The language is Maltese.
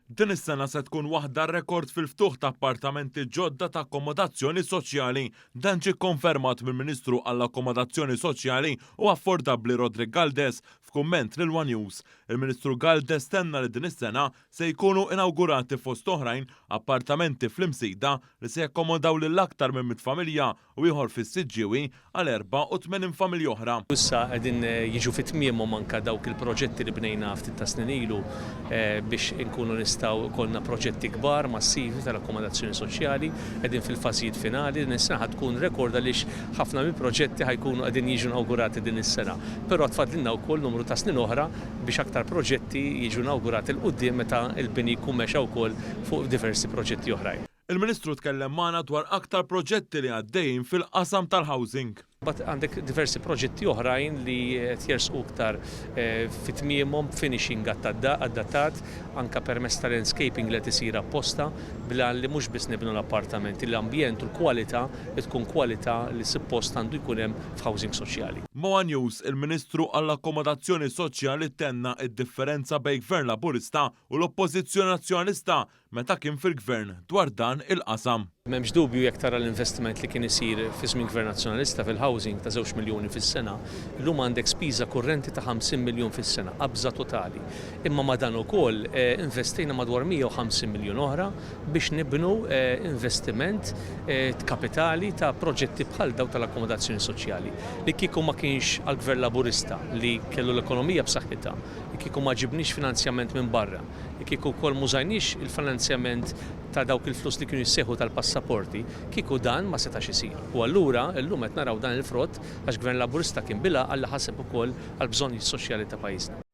Din is-sena se tkun waħda rekord fil-ftuħ ta' appartamenti ġodda ta' akkomodazzjoni soċjali. Dan ġie konfermat mill-Ministru għall-Akkomodazzjoni Soċjali u Affordabbli Rodrik Galdes f'kumment lil One News. Il-Ministru Galdes tenna li din is-sena se jkunu inaugurati fost oħrajn appartamenti fl-imsida li se jakkomodaw lill-aktar minn 100 familja u ieħor fis-Siġġiewi għal 84 familji oħra. Issa qegħdin jiġu fit-tmiemhom anke dawk il-proġetti li bnejna ftit ta' snin ilu biex inkunu nistgħu jkollna proġetti kbar massivi tal-akkomodazzjoni soċjali qegħdin fil-fażijiet finali. Din is-sena ħad tkun rekord għaliex ħafna mill-proġetti ħajkunu qegħdin jiġu inawgurati din is-sena. Però tfadlilna wkoll numru ta' snin oħra biex aktar proġetti jiġu inawgurati l quddiem meta l-bini jkun mexa wkoll fuq diversi proġetti oħrajn. Il-Ministru tkellem magħna dwar aktar proġetti li għaddejjin fil-qasam tal-housing. Bat għandek diversi proġetti oħrajn li jersqu iktar fit-tmiemhom finishing adattat anke permezz tal-landscaping li tisir apposta blan li mhux biss nibnu l-appartamenti, l-ambjent u l-kwalità li tkun kwalità li suppost għandu jkun hemm f'housing soċjali. Moa News, il-Ministru għall-Akkomodazzjoni Soċjali tenna id-differenza bejn Gvern Laburista u l-Oppożizzjoni Nazzjonalista meta kien fil-Gvern dwar dan il-qasam. M'hemmx dubju jekk tara l-investiment li kien isir fi żmien Gvern Nazzjonalista fil-housing ta' 2 miljuni fis-sena, illum għandek spiża kurrenti ta' 50 miljun fis-sena, qabża totali. Imma ma dan ukoll investejna madwar 150 miljun oħra biex nibnu investiment kapitali ta' proġetti bħal dawk tal-akkomodazzjoni soċjali. Li kieku ma kienx għall-Gvern Laburista li kellu l-ekonomija b'saħħitha, li kieku ma ġibniex finanzjament minn barra, li kieku wkoll mużajniex il-finanzjament ta' dawk il-flus li kienu jissieħu tal-passaporti, kieku dan ma setax isir. U allura llum qed naraw dan il-frott għax Gvern Laburista kien bilha għal ħaseb ukoll għall bżonn soċjali ta' pajjiżna.